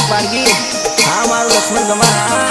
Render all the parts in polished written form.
પાડગી હા મારું લક્ષ્મણ ગમા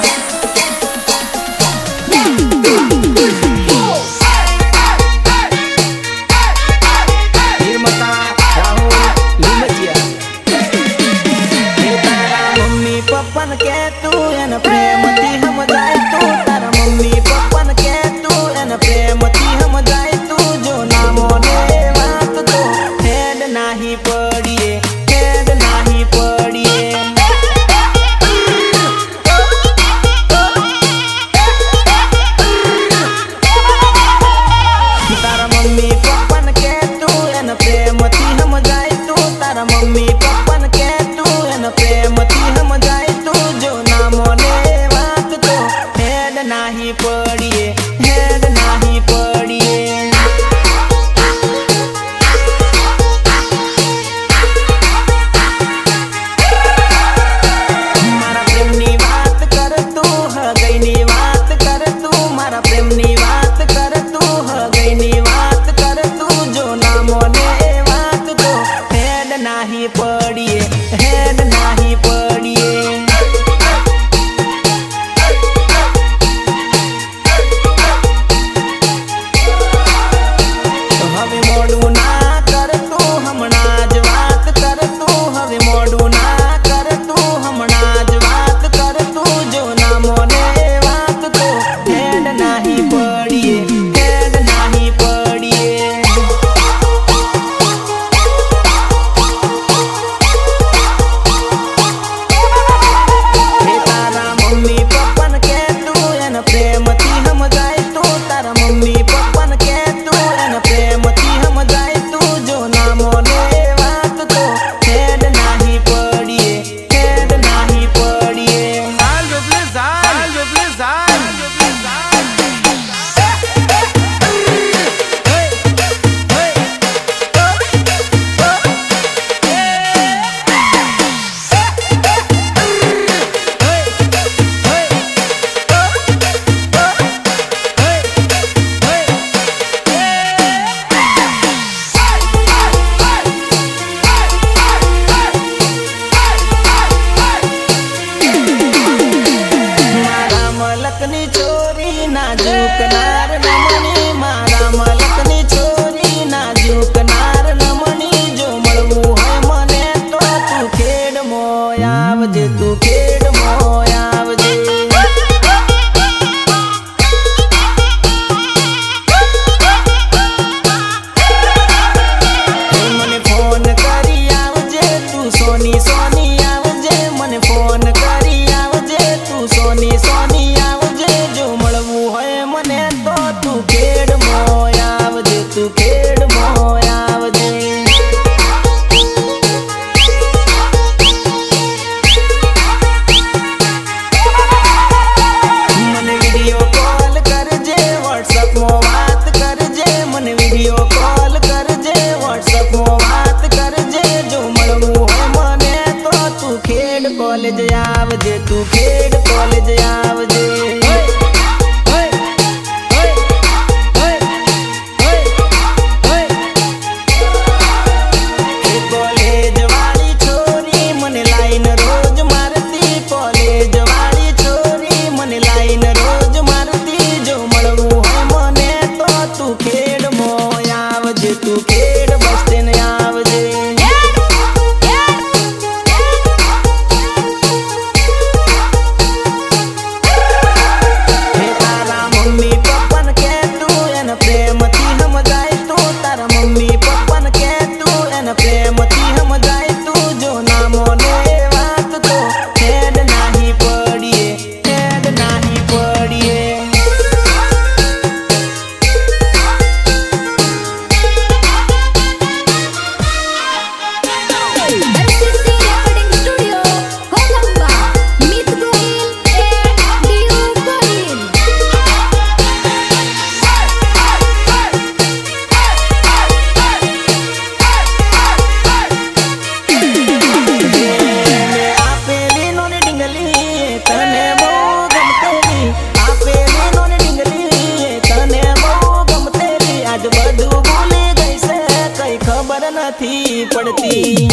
નથી પડતી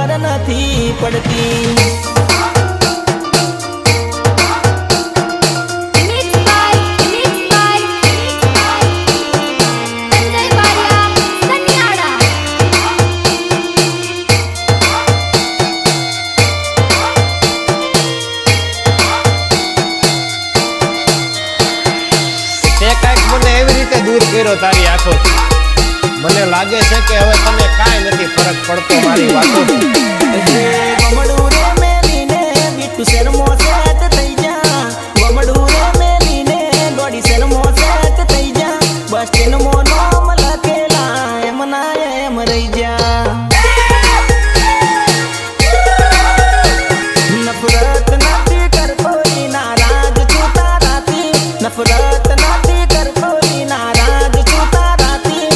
ખબર નથી પડતી. દૂર કર્યો તારી આંખોથી. મને લાગે છે કે હવે તને કાંઈ નથી ફરક પડતો મારી વાતોથી. ગમડું રે મેલીને બીટુ શેરમો સેટ થઈ જા. ગમડું રે મેલીને ગોડી શેરમો સેટ થઈ જા. બસ સ્ટેન્ડ મો નામ લખેલા એમ ના એમ રહી જા. નફરત નથી કરતો નારાજ છું તારાથી. નફરત નથી કરતો નારાજ છું તારાથી.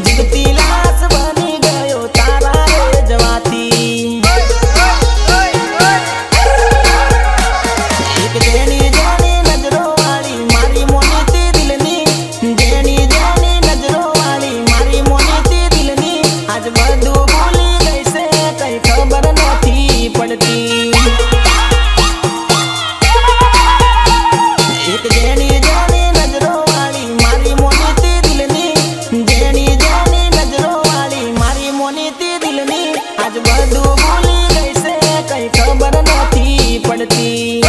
જીવતી લાશ બની ગયો તારા રે જવાથી. એક જેની જેની નજરો વાળી મારી મોનીતી દિલની. જેની જેની નજરો વાળી મારી મોનીતી દિલની. આજ બધું ભૂલી ગઈ છે કઈ ખબર નથી પડતી. એક જેની જેની નજરો વાળી મારી મોનીતી દિલની. જેની જેની નજરો વાળી મારી મોનીતી દિલની. આજ બધું ભૂલી ગઈ છે કઈ ખબર નથી પડતી.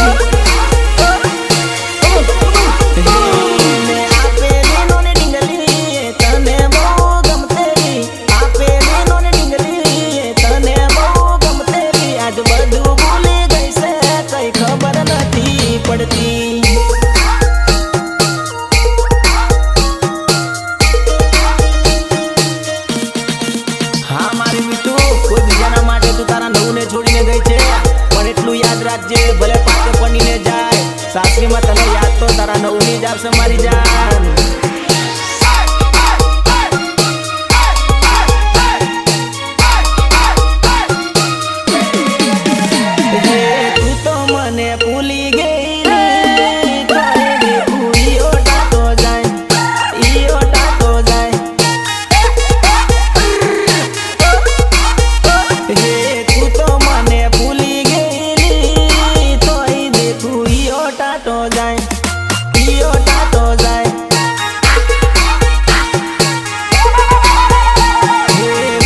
મેં આપેલી નોની ડીંગલી તને બહુ ગમતેલી. આપેલી નોની ડીંગલી તને બહુ ગમતેલી. આજ બધું ભૂલી ગઈ છે કઈ ખબર નથી પડતી. હા મારી મીઠુ, કોઈ બીજાના માટે તું તારા નવને છોડીને ગઈ છે, પણ એટલું યાદ રાખજે ભલે પાકે પડીને જાય, સાસરીમાં તને યાદ તો તારા નવની જ આવશે મારી જાન. તું તો મને ભૂલી ગઈ તોય દેખું ઈયો ટાટો જાય. ઈયો ટાટો જાય. તું તો મને ભૂલી ગયેલી તોય દેખું ઈયો ટાટો જાય. ઈયો ટાટો જાય.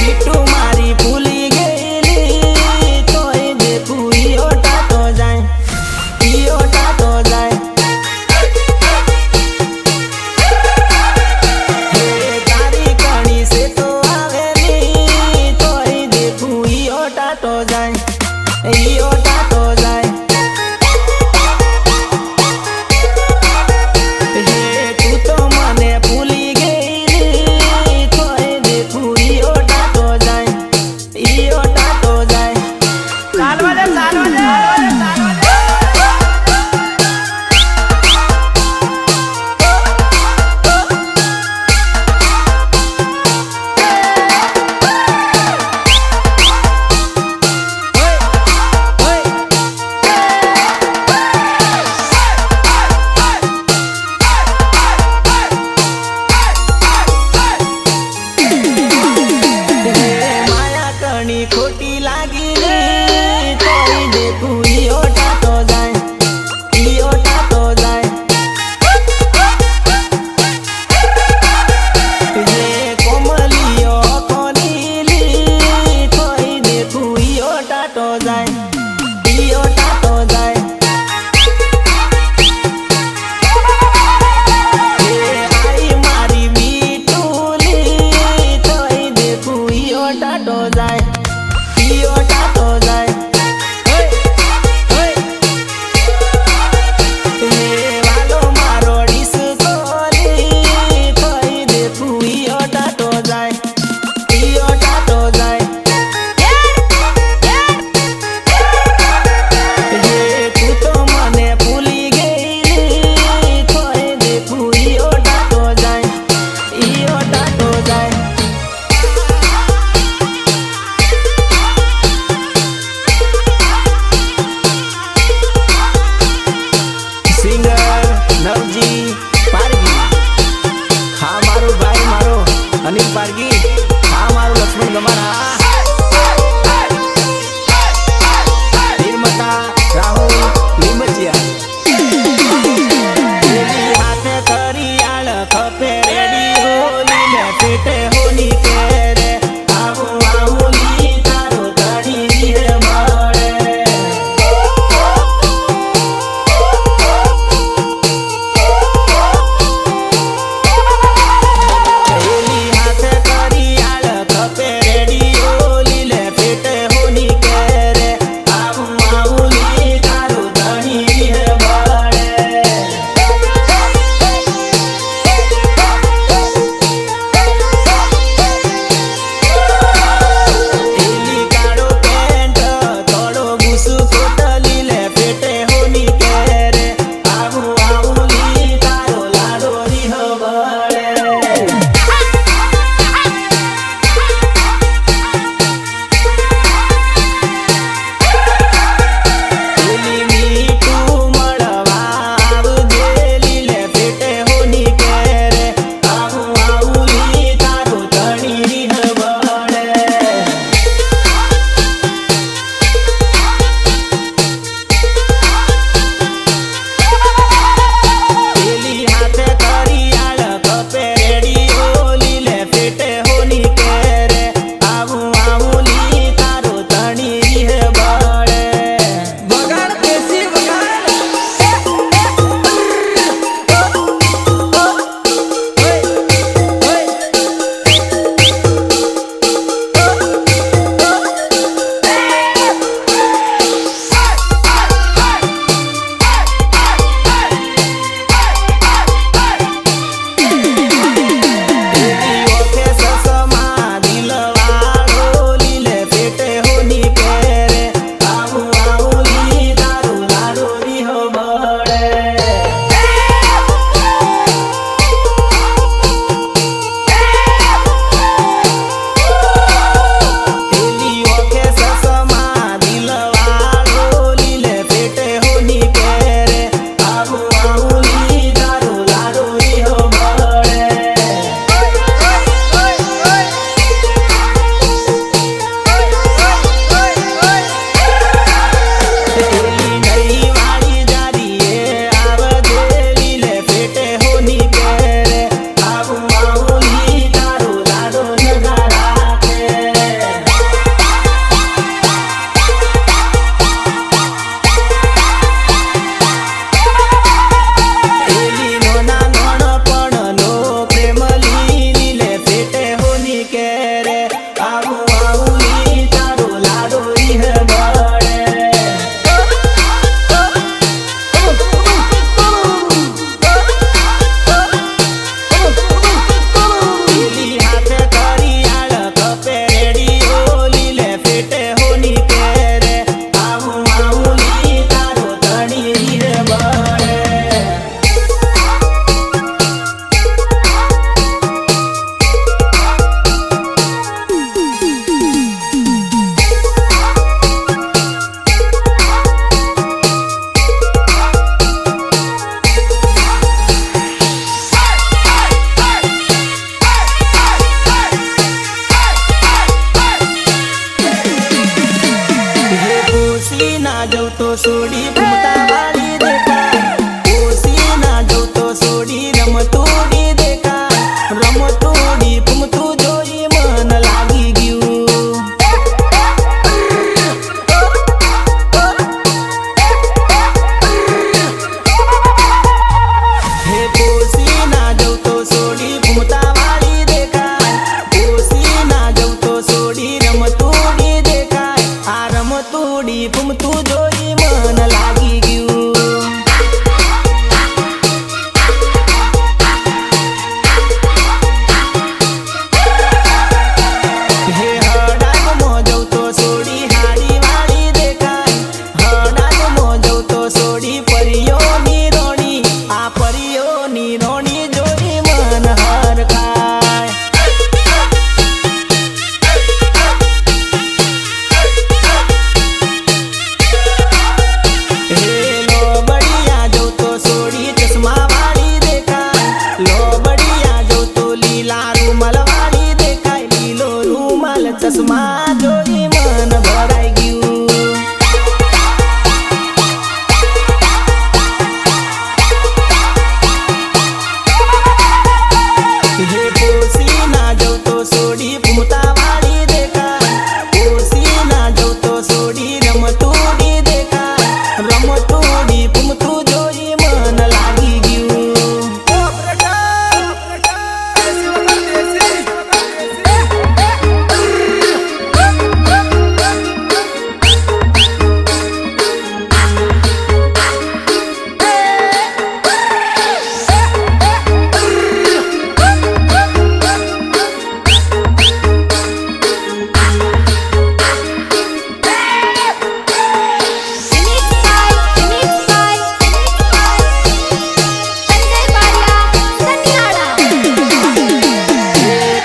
બીટુ મારી ભૂલી ગયેલી તોય દેખું ઈયો ટાટો જાય. ઈયો ટાટો જાય. તારી કણી સે તો આવેલી તોય દેખું ઈયો ટાટો જાય. ઈયો ટાટો જાય. તું તો મને ભૂલી ગયેલી તોય દેખું ઈયો ટાટો જાય. ઈયો ટાટો જાય. ચાલવા દે ચાલવા દે ચાલવા દે. માયા કણી ખોટી લાગી રે તોય દેખું ઈયો ટાટો જાય. ઈયો ટાટો જાય. કોમલીઓ કોનીલી તોય દેખું ઈયો ટાટો જાય. ઈયો ટાટો જાય. આઈ મારી મીઠુલી તોય દેખું ઈયો ટાટો જાય. ઈયો ટાટો જાય. વાલો મારો ડિસ્કોલી તોય દેખું ઈયો ટાટો જાય. ઈયો ટાટો જાય. તું તો મને ભૂલી ગયેલી તોય દેખું ઈયો ટાટો જાય. ઈયો ટાટો જાય. જઉં તો સોડી ફૂમતા વાળી દેખાય ઓસી ના જઉં તો સોડી રમતોડી દેખાય રમતોડી ફૂમતું જોઈ મન લાગી ગયું હે ઓસી ના જઉં તો સોડી ફૂમતા વાળી દેખાય ઓસી ના જઉં તો સોડી રમતોડી દેખાય આ રમતોડી ફૂમતું જોઈ મન લાગી ગયું હે હડાગમાં જઉં તો સોડી હાડી વાળી દેખાય હડાગમાં જઉં તો સોડી પરીઓની રોણી આ પરીઓની રોણી જોઈ મન હરખાય હે લોબડિયા જઉં તો સોડી ચશ્મા વાળી દેખાય લોબડિયા જઉં તો લીલા રૂમાલ વાળી દેખાય લીલો રૂમાલ ચશ્મા જોઈ મન ભરાઈ ગયું હે પોસી ના જઉં તો સોડી ફૂમતા વાળી દેખાય પોસી ના જઉં તો સોડી રમતોડી દેખાય રમતોડી ફૂમતું જોઈ મન લાગી ગયું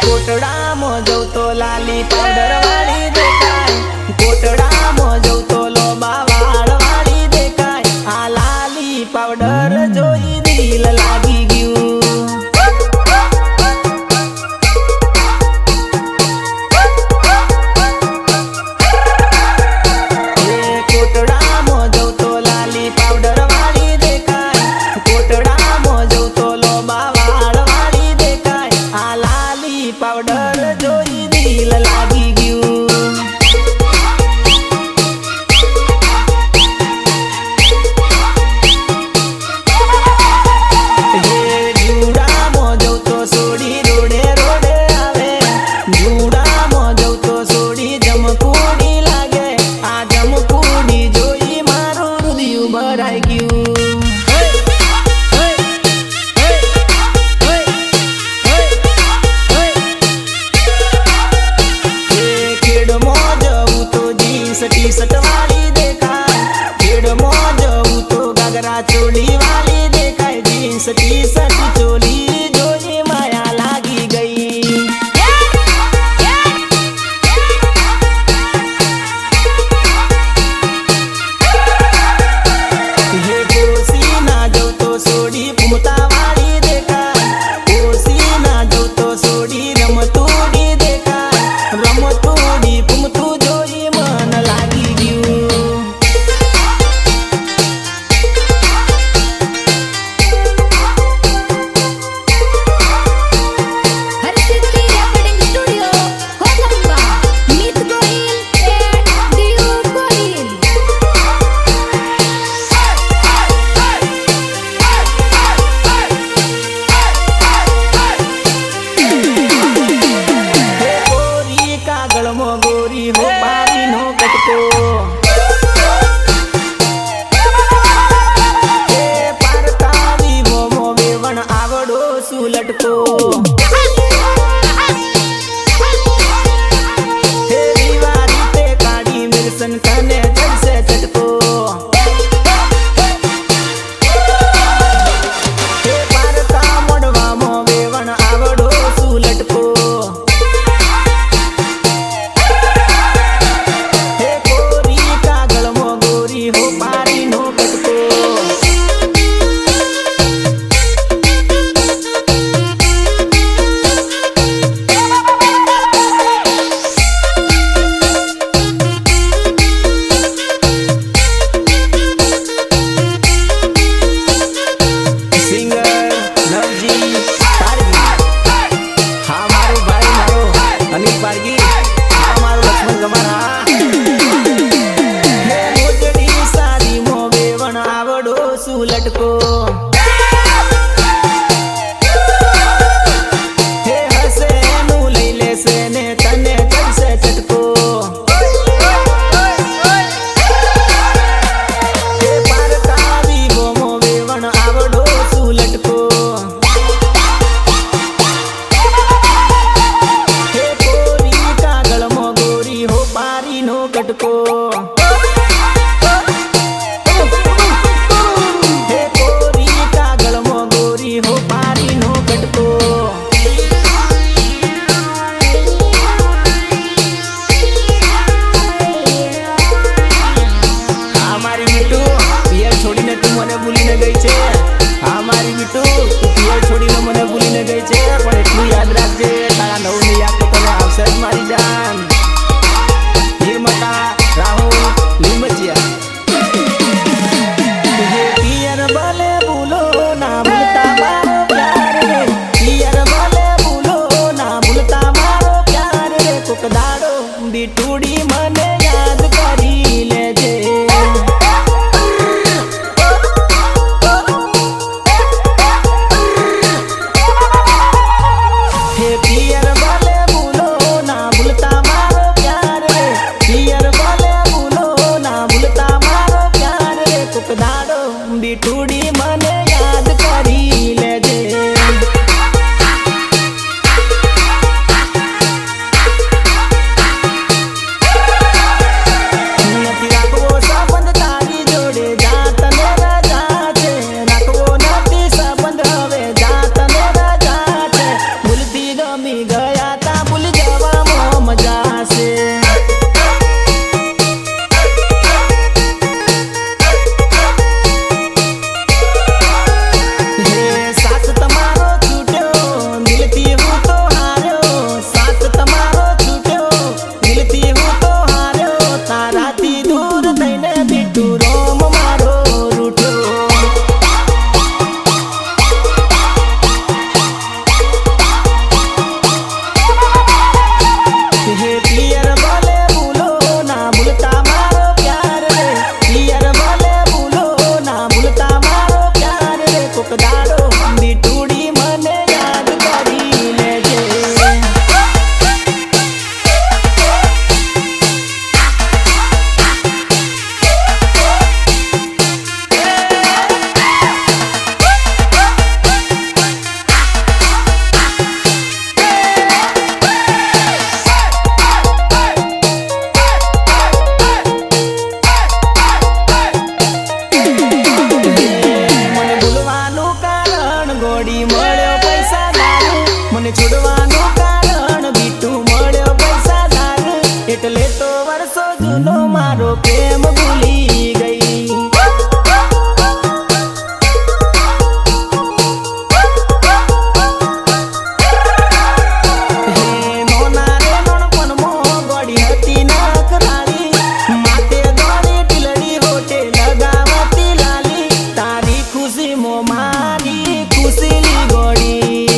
કોટડામાં જઉં તો લાલી પાવડર વાળી દેખાય કોટડામાં જઉં તો લોબા વાળ વાળી દેખાય આ લાલી પાવડર જોઈ દિલ લાગી ગયું હે કોટડામાં જઉં તો લાલી પાવડર વાળી દેખાય કોટડામાં જઉં તો લોબા વાળ વાળી દેખાય આ લાલી પાવડર જોઈ દિલ લાગી ગયું હે જુડામાં જઉં તો સોડી રોડે રોડે આવે જુડામાં જઉં તો સોડી જમકુડી લાગે આ જમકુડી જોઈ મારું હૃદય ભરાઈ ગયું ખેડમાં જવું તો જીન્સ ટી શર્ટ વાળી દેખાય ખેડમાં જવું તો ઘાઘરા ચોલી વાળી દેખાય જીન્સ ટી શર્ટ ચોલી જોઈ માયા લાગી ગઈ હે પોસી ના જઉં તો સોડી ફૂમતા વાળી દેખાય પોસી ના જઉં તો સોડી રમતોડી દેખાય રમતોડી ફૂમતું જોઈ મન લાગી ગયું હરસિદ્ધિ રેકોર્ડિંગ સ્ટુડિયો કોલંબા મિત ગોહિલ એન્ડ દિયુ ગોહિલ હે ગોરી કાગળમાં ગોરી હો બારીનો કટકો હે પારતાવી મોમો વેવણ આવડો સુલટકો હે રીવા રીતે કાઢી મિલસન કને ચડશે ચટકો હે પારતા મોડવામાં વેવણ આવડો સુલટકો હે ગોરી કાગળમાં ગોરી હો બારીનો કટકો કટકો હે કોરી કાગળમાં ગોરી હો પારીનો કટકો આ મારી મીઠું પિયર છોડીને તું મને ભૂલીને ગઈ છે આ મારી મીઠું તું પિયર છોડીને મને ભૂલીને ગઈ છે પણ એટલું યાદ રાખજે તારા નવની યાદ તો તને આવશે જ મારી જાન નિર્મતા રાહુલ લીંબચિયા तुझे पियर भले भूलो ना भूलता मारो प्यार रे पियर भले भूलो ना भूलता मारो प्यार रे कोक दाड़ो बीटूड़ी મને યાદ કરી લેજે હે પિયર ભલે ભૂલો ના ભૂલતા મારો પ્યાર રે પિયર ભલે ભૂલો ના ભૂલતા મારો પ્યાર રે કોક દાડો બીટુડી મને યાદ કરી લેજે નથી રાખવો સંબંધ તારી જોડે જા તને રજા છે રાખવો નથી સંબંધ હવે જા તને રજા છે ભૂલથી ગમી ગયા તા ભૂલી જવામાં મજા છે હે સાથ તમારો છૂટ્યો દિલથી હું તો હાર્યો સાથ તમારો છૂટ્યો દિલથી હું તો હાર્યો તારાથી દૂર થઈને બીટું રોમ મારો રૂઠ્યો હે પિયર ભલે ભૂલો ના ભૂલતા મારો પ્યાર રે પિયર ભલે ભૂલો ના ભૂલતા મારો પ્યાર રે કોક દાડો બીટુડી મને યાદ કરી લેજે મને ભૂલવાનું કારણ ગોડી મળ્યો પૈસા દારૂ મને છોડવાનું કારણ બીટું મળ્યો પૈસા દારૂ એટલે તો વર્ષો જૂનો મારો પ્રેમ ભૂલી ગઈ હે નોના રે નોનપણમાં ગોડી હતી નકરાળી માથે દોરી ટીલડી હોટે લગાવતી લાલી તારી ખુશીમાં મારી ખુશીની ગોડી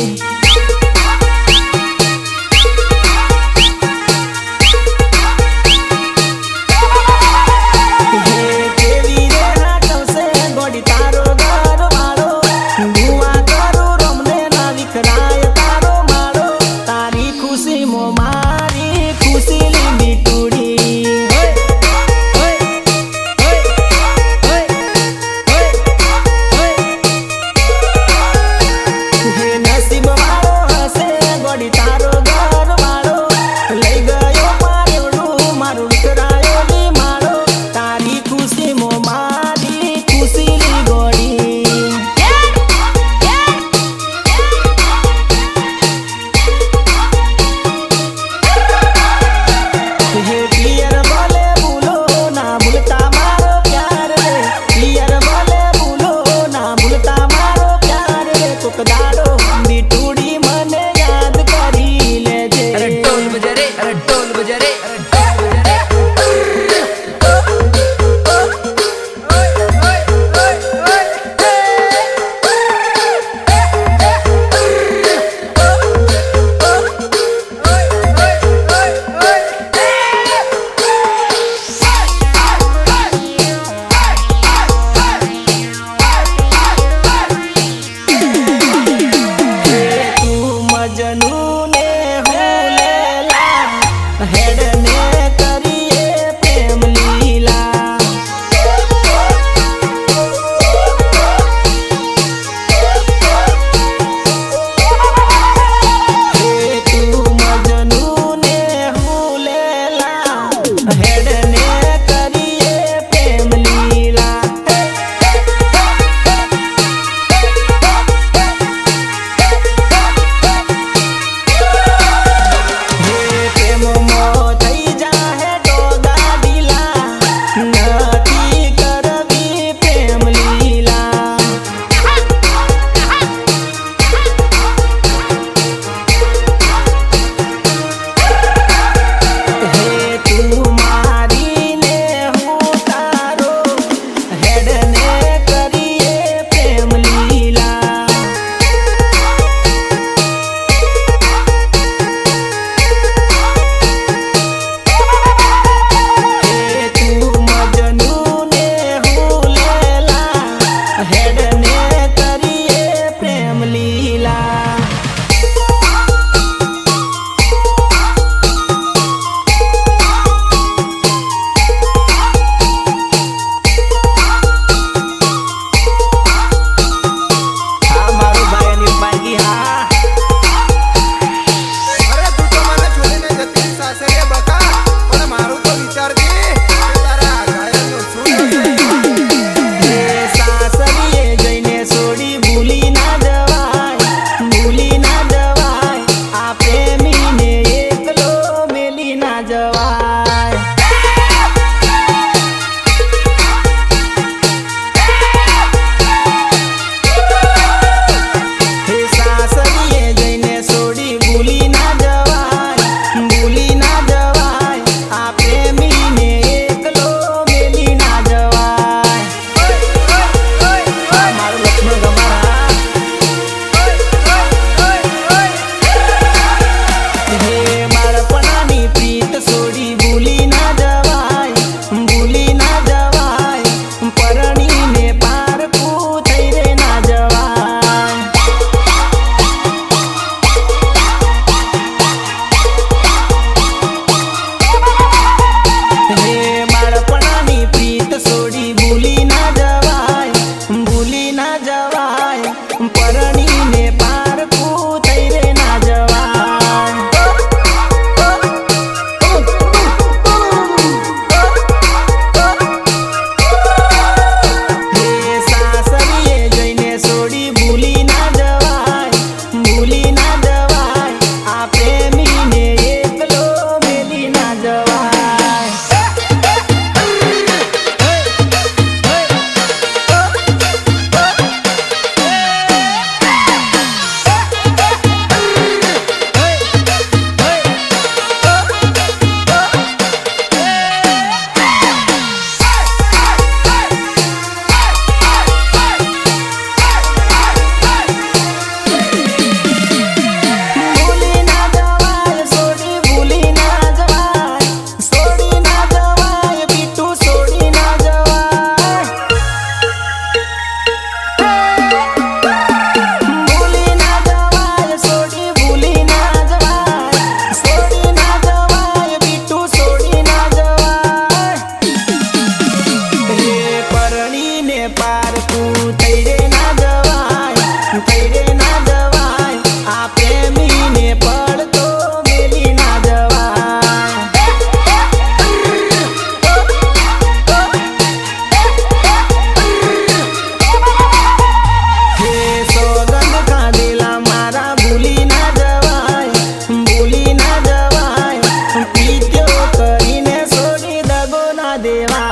દેવા